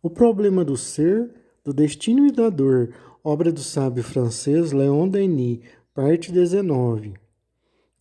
O problema do ser, do destino e da dor, obra do sábio francês Leon Denis, parte 19.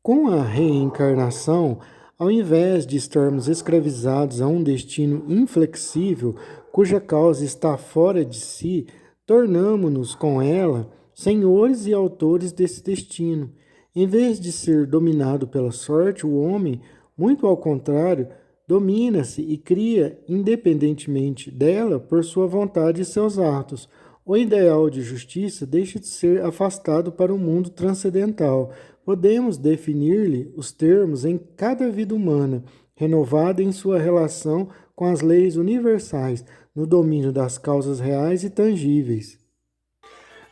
Com a reencarnação, ao invés de estarmos escravizados a um destino inflexível, cuja causa está fora de si, tornamo-nos com ela senhores e autores desse destino. Em vez de ser dominado pela sorte, o homem, muito ao contrário, domina-se e cria independentemente dela por sua vontade e seus atos. O ideal de justiça deixa de ser afastado para o mundo transcendental. Podemos definir-lhe os termos em cada vida humana, renovada em sua relação com as leis universais, no domínio das causas reais e tangíveis.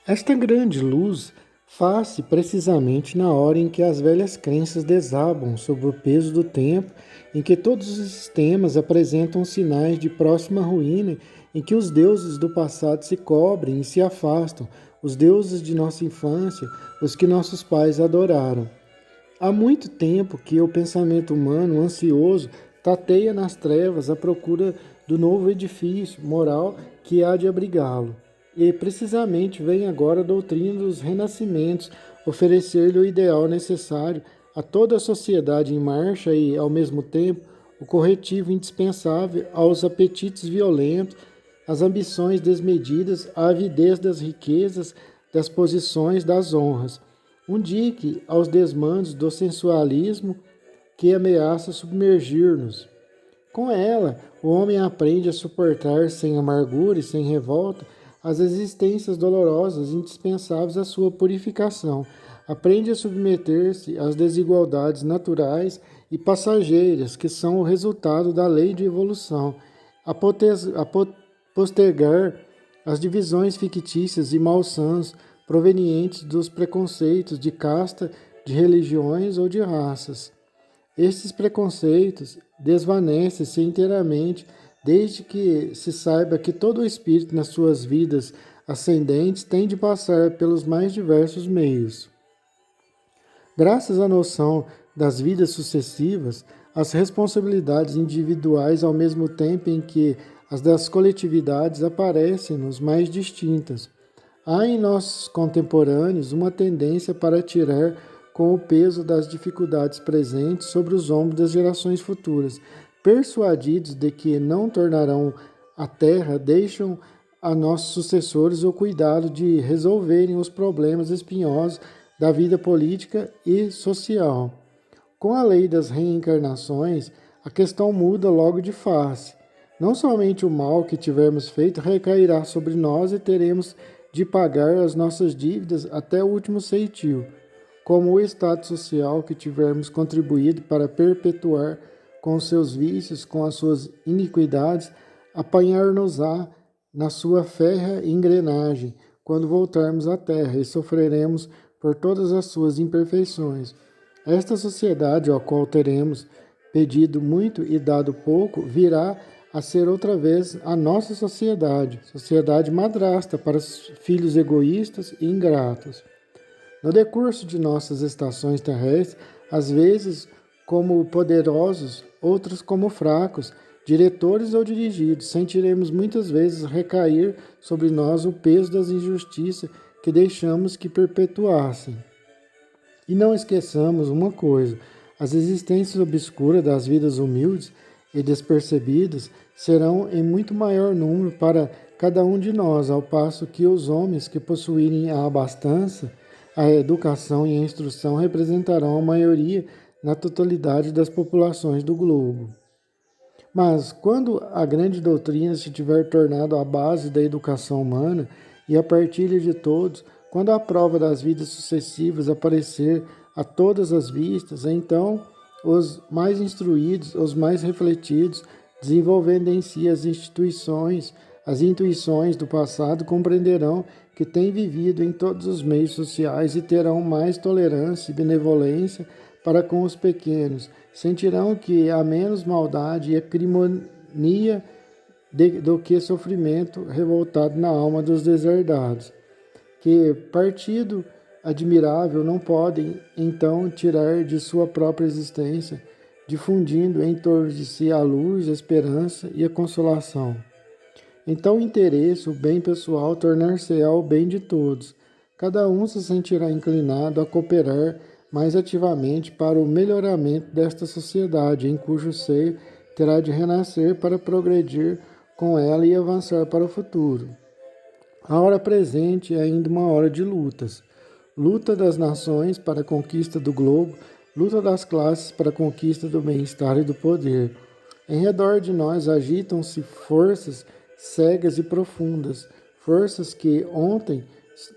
Esta grande luz faz-se precisamente na hora em que as velhas crenças desabam sob o peso do tempo, em que todos os sistemas apresentam sinais de próxima ruína, em que os deuses do passado se cobrem e se afastam, os deuses de nossa infância, os que nossos pais adoraram. Há muito tempo que o pensamento humano, ansioso, tateia nas trevas à procura do novo edifício moral que há de abrigá-lo. E precisamente vem agora a doutrina dos renascimentos oferecer-lhe o ideal necessário a toda a sociedade em marcha e, ao mesmo tempo, o corretivo indispensável aos apetites violentos, às ambições desmedidas, à avidez das riquezas, das posições, das honras. Um dique aos desmandos do sensualismo que ameaça submergir-nos. Com ela, o homem aprende a suportar sem amargura e sem revolta as existências dolorosas indispensáveis à sua purificação. Aprende a submeter-se às desigualdades naturais e passageiras que são o resultado da lei de evolução, a postergar as divisões fictícias e malsãs provenientes dos preconceitos de casta, de religiões ou de raças. Estes preconceitos desvanecem-se inteiramente desde que se saiba que todo espírito nas suas vidas ascendentes tem de passar pelos mais diversos meios. Graças à noção das vidas sucessivas, as responsabilidades individuais, ao mesmo tempo em que as das coletividades aparecem-nos mais distintas. Há em nossos contemporâneos uma tendência para tirar com o peso das dificuldades presentes sobre os ombros das gerações futuras. Persuadidos de que não tornarão a terra, deixam a nossos sucessores o cuidado de resolverem os problemas espinhosos da vida política e social. Com a lei das reencarnações, a questão muda logo de face. Não somente o mal que tivermos feito recairá sobre nós e teremos de pagar as nossas dívidas até o último ceitil, como o estado social que tivermos contribuído para perpetuar com os seus vícios, com as suas iniquidades, apanhar-nos-á na sua férrea engrenagem, quando voltarmos à terra e sofreremos por todas as suas imperfeições. Esta sociedade, ao qual teremos pedido muito e dado pouco, virá a ser outra vez a nossa sociedade madrasta para os filhos egoístas e ingratos. No decurso de nossas estações terrestres, às vezes como poderosos, outras como fracos, diretores ou dirigidos, sentiremos muitas vezes recair sobre nós o peso das injustiças que deixamos que perpetuassem. E não esqueçamos uma coisa: as existências obscuras das vidas humildes e despercebidas serão em muito maior número para cada um de nós, ao passo que os homens que possuírem a abastança, a educação e a instrução representarão a maioria na totalidade das populações do globo. Mas quando a grande doutrina se tiver tornado a base da educação humana e a partilha de todos, quando a prova das vidas sucessivas aparecer a todas as vistas, então os mais instruídos, os mais refletidos, desenvolvendo em si as intuições do passado, compreenderão que têm vivido em todos os meios sociais e terão mais tolerância e benevolência para com os pequenos. Sentirão que há menos maldade e acrimonia do que sofrimento revoltado na alma dos deserdados. Que partido admirável não podem, então, tirar de sua própria existência, difundindo em torno de si a luz, a esperança e a consolação. Em tal interesse, o bem pessoal tornar-se-á o bem de todos. Cada um se sentirá inclinado a cooperar mais ativamente para o melhoramento desta sociedade, em cujo seio terá de renascer para progredir com ela e avançar para o futuro. A hora presente é ainda uma hora de lutas. Luta das nações para a conquista do globo, luta das classes para a conquista do bem-estar e do poder. Em redor de nós agitam-se forças cegas e profundas, forças que ontem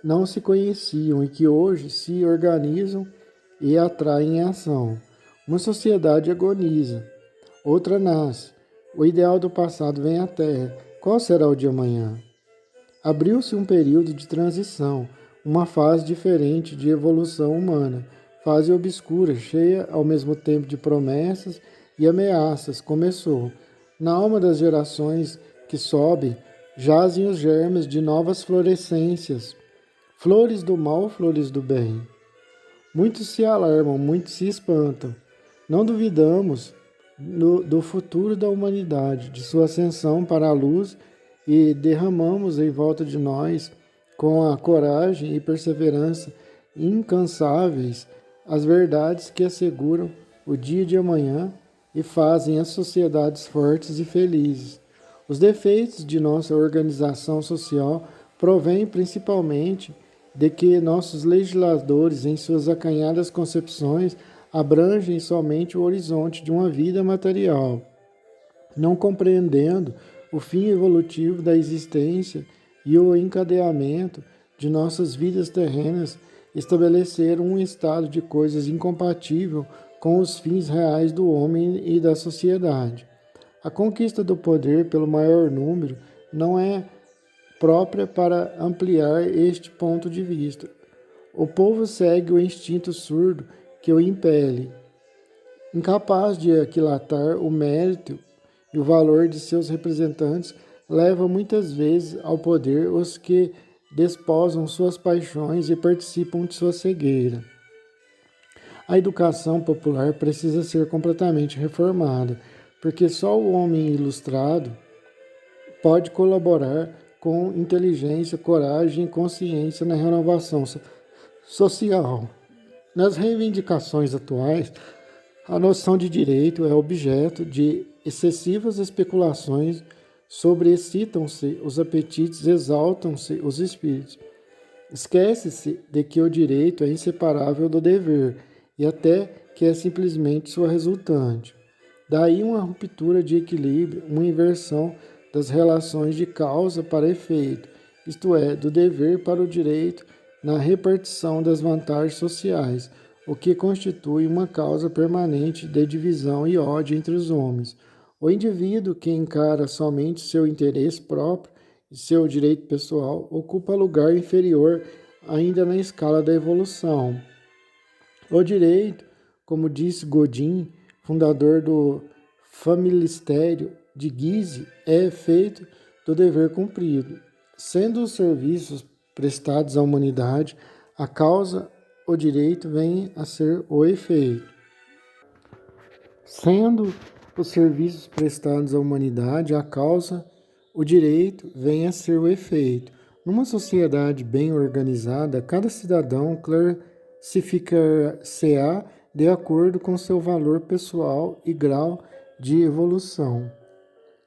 não se conheciam e que hoje se organizam e atraem em ação. Uma sociedade agoniza, outra nasce. O ideal do passado vem à Terra. Qual será o de amanhã? Abriu-se um período de transição, uma fase diferente de evolução humana, fase obscura, cheia ao mesmo tempo de promessas e ameaças, começou. Na alma das gerações que sobem, jazem os germes de novas florescências, flores do mal, flores do bem. Muitos se alarmam, muitos se espantam. Não duvidamos do futuro da humanidade, de sua ascensão para a luz e derramamos em volta de nós, com a coragem e perseverança incansáveis, as verdades que asseguram o dia de amanhã e fazem as sociedades fortes e felizes. Os defeitos de nossa organização social provêm principalmente de que nossos legisladores, em suas acanhadas concepções, abrangem somente o horizonte de uma vida material, não compreendendo o fim evolutivo da existência e o encadeamento de nossas vidas terrenas, estabeleceram um estado de coisas incompatível com os fins reais do homem e da sociedade. A conquista do poder pelo maior número não é própria para ampliar este ponto de vista. O povo segue o instinto surdo que o impele, incapaz de aquilatar o mérito e o valor de seus representantes, leva muitas vezes ao poder os que desposam suas paixões e participam de sua cegueira. A educação popular precisa ser completamente reformada, porque só o homem ilustrado pode colaborar com inteligência, coragem e consciência na renovação social. Nas reivindicações atuais, a noção de direito é objeto de excessivas especulações, sobreexcitam-se os apetites, exaltam-se os espíritos. Esquece-se de que o direito é inseparável do dever e até que é simplesmente sua resultante. Daí uma ruptura de equilíbrio, uma inversão das relações de causa para efeito, isto é, do dever para o direito na repartição das vantagens sociais, o que constitui uma causa permanente de divisão e ódio entre os homens. O indivíduo que encara somente seu interesse próprio e seu direito pessoal ocupa lugar inferior ainda na escala da evolução. O direito, como disse Godin, fundador do Familistério de Guise, é efeito do dever cumprido. Sendo os serviços prestados à humanidade a causa, o direito vem a ser o efeito. Sendo os serviços prestados à humanidade a causa, o direito vem a ser o efeito. Numa sociedade bem organizada, cada cidadão classificar-se-á de acordo com seu valor pessoal e grau de evolução,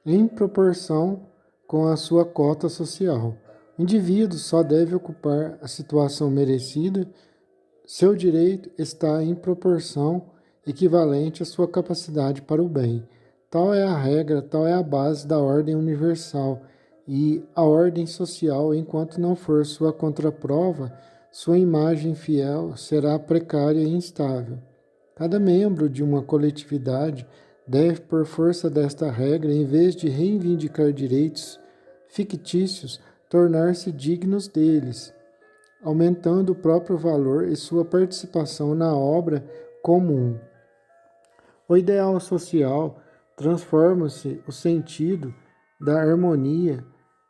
em proporção com a sua cota social. O indivíduo só deve ocupar a situação merecida. Seu direito está em proporção equivalente à sua capacidade para o bem. Tal é a regra, tal é a base da ordem universal, e a ordem social, enquanto não for sua contraprova, sua imagem fiel será precária e instável. Cada membro de uma coletividade deve, por força desta regra, em vez de reivindicar direitos fictícios, tornar-se dignos deles, aumentando o próprio valor e sua participação na obra comum. O ideal social transforma-se o sentido da harmonia,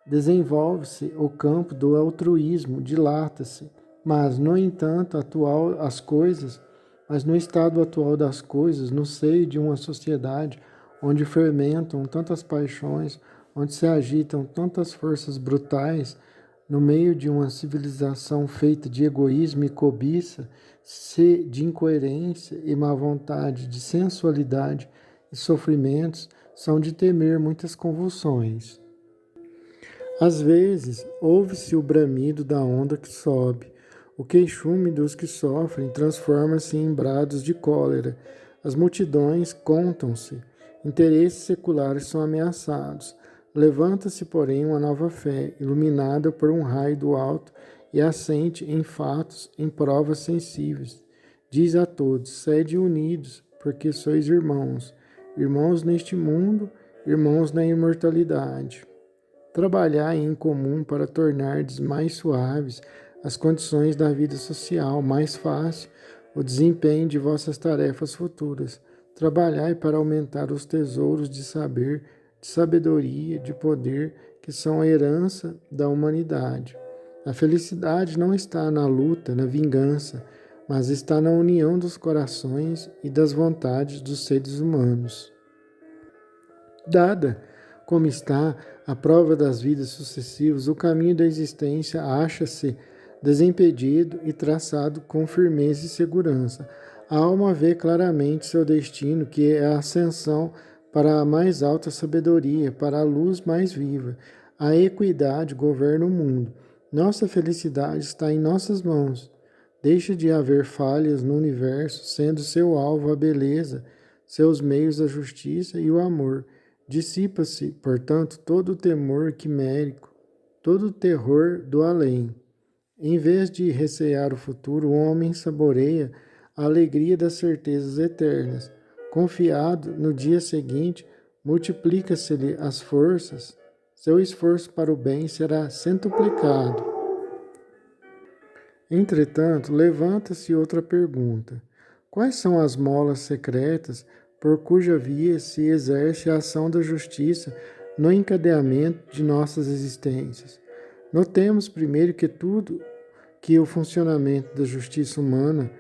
desenvolve-se o campo do altruísmo, dilata-se, mas no estado atual das coisas, no seio de uma sociedade onde fermentam tantas paixões, onde se agitam tantas forças brutais, no meio de uma civilização feita de egoísmo e cobiça, de incoerência e má vontade, de sensualidade e sofrimentos, são de temer muitas convulsões. Às vezes, ouve-se o bramido da onda que sobe. O queixume dos que sofrem transforma-se em brados de cólera. As multidões contam-se. Interesses seculares são ameaçados. Levanta-se, porém, uma nova fé, iluminada por um raio do alto e assente em fatos, em provas sensíveis. Diz a todos: sede unidos, porque sois irmãos. Irmãos neste mundo, irmãos na imortalidade. Trabalhar em comum para tornardes mais suaves as condições da vida social, mais fácil o desempenho de vossas tarefas futuras. Trabalhai para aumentar os tesouros de saber, de sabedoria, de poder, que são a herança da humanidade. A felicidade não está na luta, na vingança, mas está na união dos corações e das vontades dos seres humanos. Dada como está a prova das vidas sucessivas, o caminho da existência acha-se desimpedido e traçado com firmeza e segurança. A alma vê claramente seu destino, que é a ascensão para a mais alta sabedoria, para a luz mais viva. A equidade governa o mundo. Nossa felicidade está em nossas mãos. Deixa de haver falhas no universo, sendo seu alvo a beleza, seus meios a justiça e o amor. Dissipa-se, portanto, todo o temor quimérico, todo o terror do além. Em vez de recear o futuro, o homem saboreia a alegria das certezas eternas. Confiado no dia seguinte, multiplica-se-lhe as forças, seu esforço para o bem será centuplicado. Entretanto, levanta-se outra pergunta: quais são as molas secretas por cuja via se exerce a ação da justiça no encadeamento de nossas existências? Notemos primeiro que tudo que o funcionamento da justiça humana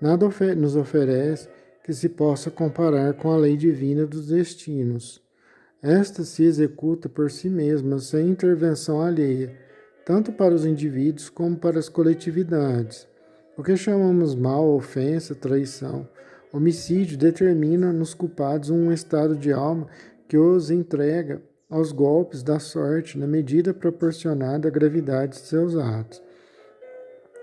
nada nos oferece que se possa comparar com a lei divina dos destinos. Esta se executa por si mesma, sem intervenção alheia, tanto para os indivíduos como para as coletividades. O que chamamos mal, ofensa, traição, homicídio determina nos culpados um estado de alma que os entrega aos golpes da sorte na medida proporcionada à gravidade de seus atos.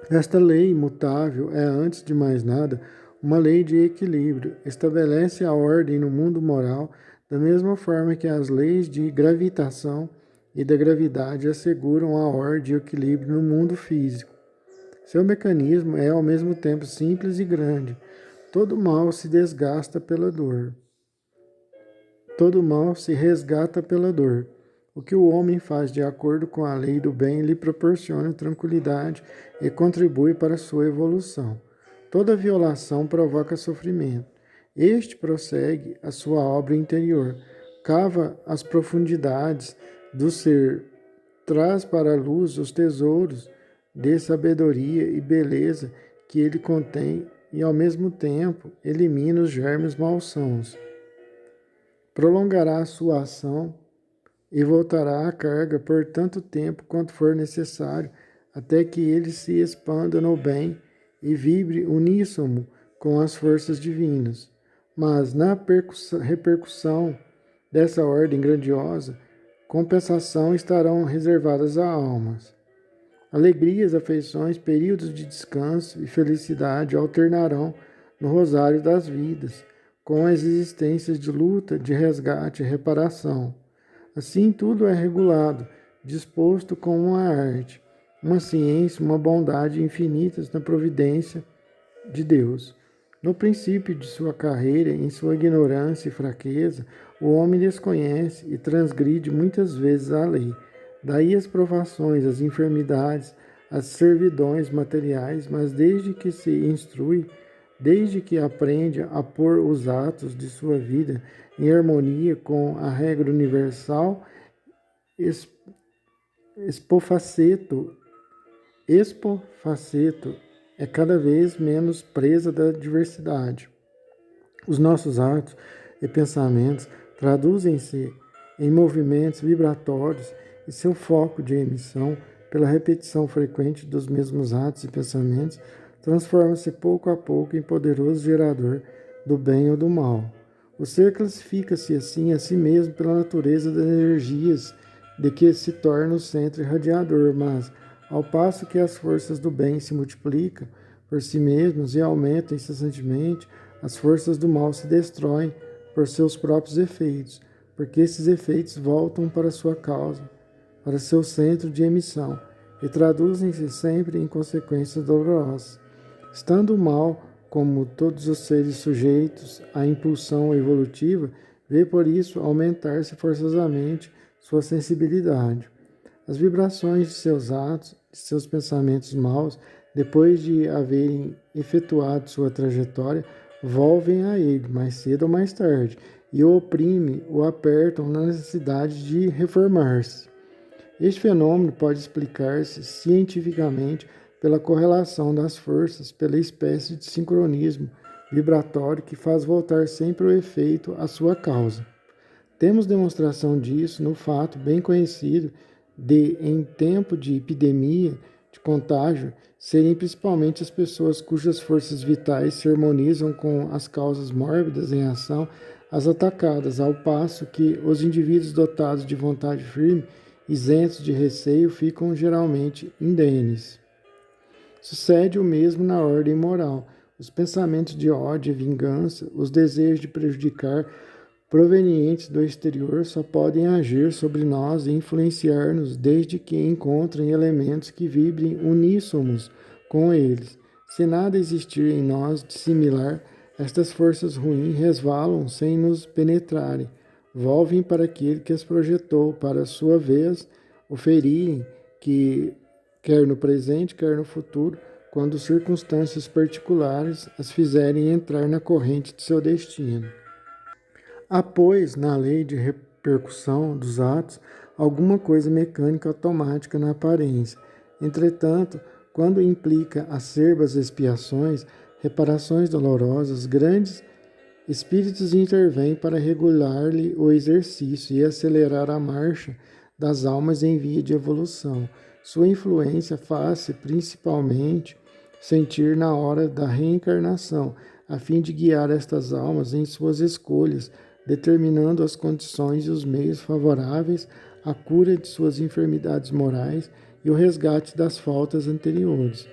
Esta lei imutável é, antes de mais nada, uma lei de equilíbrio. Estabelece a ordem no mundo moral da mesma forma que as leis de gravitação e da gravidade asseguram a ordem e o equilíbrio no mundo físico. Seu mecanismo é ao mesmo tempo simples e grande. Todo mal se desgasta pela dor. Todo mal se resgata pela dor. O que o homem faz de acordo com a lei do bem lhe proporciona tranquilidade e contribui para a sua evolução. Toda violação provoca sofrimento. Este prossegue a sua obra interior, cava as profundidades do ser, traz para a luz os tesouros de sabedoria e beleza que ele contém e, ao mesmo tempo, elimina os germes malsãos. Prolongará a sua ação e voltará à carga por tanto tempo quanto for necessário, até que ele se expanda no bem e vibre uníssono com as forças divinas. Mas na repercussão dessa ordem grandiosa, compensação estarão reservadas a almas. Alegrias, afeições, períodos de descanso e felicidade alternarão no rosário das vidas, com as existências de luta, de resgate e reparação. Assim tudo é regulado, disposto com uma arte, uma ciência, uma bondade infinitas na providência de Deus. No princípio de sua carreira, em sua ignorância e fraqueza, o homem desconhece e transgride muitas vezes a lei. Daí as provações, as enfermidades, as servidões materiais, mas desde que se instrui, desde que aprende a pôr os atos de sua vida em harmonia com a regra universal, espofaceto é cada vez menos presa da diversidade. Os nossos atos e pensamentos traduzem-se em movimentos vibratórios e seu foco de emissão, pela repetição frequente dos mesmos atos e pensamentos, transforma-se pouco a pouco em poderoso gerador do bem ou do mal. O ser classifica-se assim a si mesmo pela natureza das energias de que se torna o centro irradiador, mas, ao passo que as forças do bem se multiplicam por si mesmas e aumentam incessantemente, as forças do mal se destroem por seus próprios efeitos, porque esses efeitos voltam para sua causa, para seu centro de emissão, e traduzem-se sempre em consequências dolorosas. Estando o mal, como todos os seres sujeitos à impulsão evolutiva, vê por isso aumentar-se forçosamente sua sensibilidade. As vibrações de seus atos, de seus pensamentos maus, depois de haverem efetuado sua trajetória, volvem a ele, mais cedo ou mais tarde, e o oprimem, o apertam na necessidade de reformar-se. Este fenômeno pode explicar-se cientificamente pela correlação das forças, pela espécie de sincronismo vibratório que faz voltar sempre o efeito à sua causa. Temos demonstração disso no fato bem conhecido de, em tempo de epidemia, de contágio, serem principalmente as pessoas cujas forças vitais se harmonizam com as causas mórbidas em ação, as atacadas, ao passo que os indivíduos dotados de vontade firme, isentos de receio, ficam geralmente indenes. Sucede o mesmo na ordem moral. Os pensamentos de ódio e vingança, os desejos de prejudicar, provenientes do exterior, só podem agir sobre nós e influenciar-nos desde que encontrem elementos que vibrem uníssonos com eles. Se nada existir em nós de similar, estas forças ruins resvalam sem nos penetrarem, volvem para aquele que as projetou, para sua vez o ferirem, que quer no presente, quer no futuro, quando circunstâncias particulares as fizerem entrar na corrente de seu destino. Há, pois, na lei de repercussão dos atos, alguma coisa mecânica automática na aparência. Entretanto, quando implica acerbas expiações, reparações dolorosas, grandes espíritos intervêm para regular-lhe o exercício e acelerar a marcha das almas em via de evolução. Sua influência faz-se principalmente sentir na hora da reencarnação, a fim de guiar estas almas em suas escolhas, determinando as condições e os meios favoráveis à cura de suas enfermidades morais e o resgate das faltas anteriores.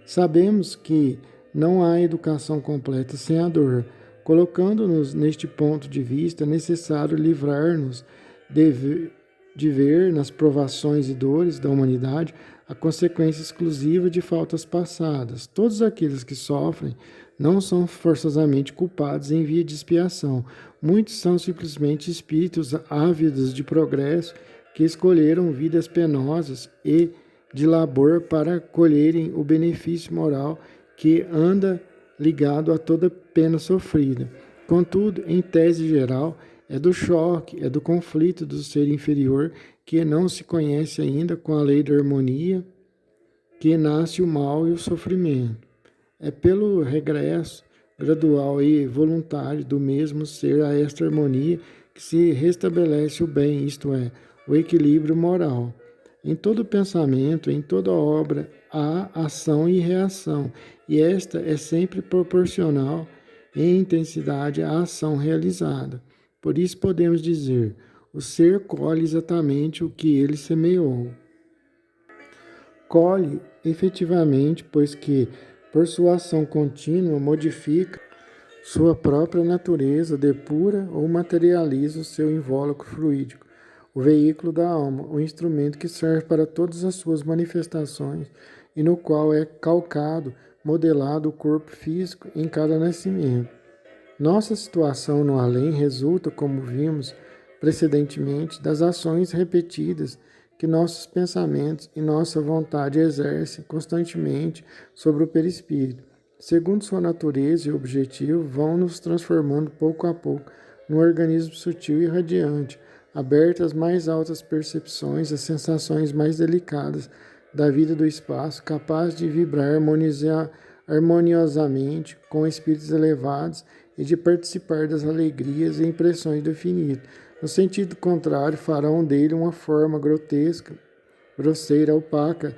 Sabemos que não há educação completa sem a dor. Colocando-nos neste ponto de vista, é necessário livrar-nos de ver nas provações e dores da humanidade a consequência exclusiva de faltas passadas. Todos aqueles que sofrem não são forçosamente culpados em via de expiação. Muitos são simplesmente espíritos ávidos de progresso que escolheram vidas penosas e de labor para colherem o benefício moral que anda ligado a toda pena sofrida. Contudo, em tese geral, é do choque, é do conflito do ser inferior que não se conhece ainda com a lei da harmonia que nasce o mal e o sofrimento. É pelo regresso gradual e voluntário do mesmo ser a esta harmonia que se restabelece o bem, isto é, o equilíbrio moral. Em todo pensamento, em toda obra, há ação e reação, e esta é sempre proporcional em intensidade à ação realizada. Por isso podemos dizer, o ser colhe exatamente o que ele semeou. Colhe efetivamente, pois que, por sua ação contínua, modifica sua própria natureza, depura ou materializa o seu invólucro fluídico, o veículo da alma, o instrumento que serve para todas as suas manifestações e no qual é calcado, modelado o corpo físico em cada nascimento. Nossa situação no além resulta, como vimos precedentemente, das ações repetidas que nossos pensamentos e nossa vontade exercem constantemente sobre o perispírito. Segundo sua natureza e objetivo, vão nos transformando pouco a pouco num organismo sutil e radiante, aberto às mais altas percepções, às sensações mais delicadas da vida do espaço, capaz de vibrar harmoniosamente com espíritos elevados e de participar das alegrias e impressões do infinito, No sentido contrário, farão dele uma forma grotesca, grosseira, opaca,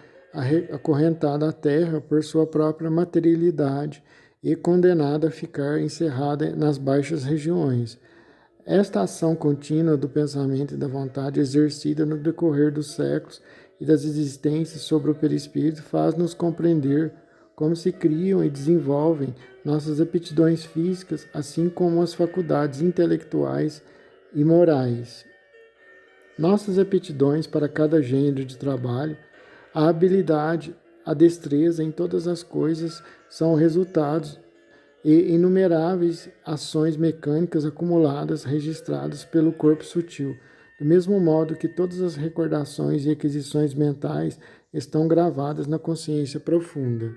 acorrentada à terra por sua própria materialidade e condenada a ficar encerrada nas baixas regiões. Esta ação contínua do pensamento e da vontade exercida no decorrer dos séculos e das existências sobre o perispírito faz-nos compreender como se criam e desenvolvem nossas aptidões físicas, assim como as faculdades intelectuais e morais. Nossas aptidões para cada gênero de trabalho, a habilidade, a destreza em todas as coisas são resultados e inumeráveis ações mecânicas acumuladas, registradas pelo corpo sutil, do mesmo modo que todas as recordações e aquisições mentais estão gravadas na consciência profunda.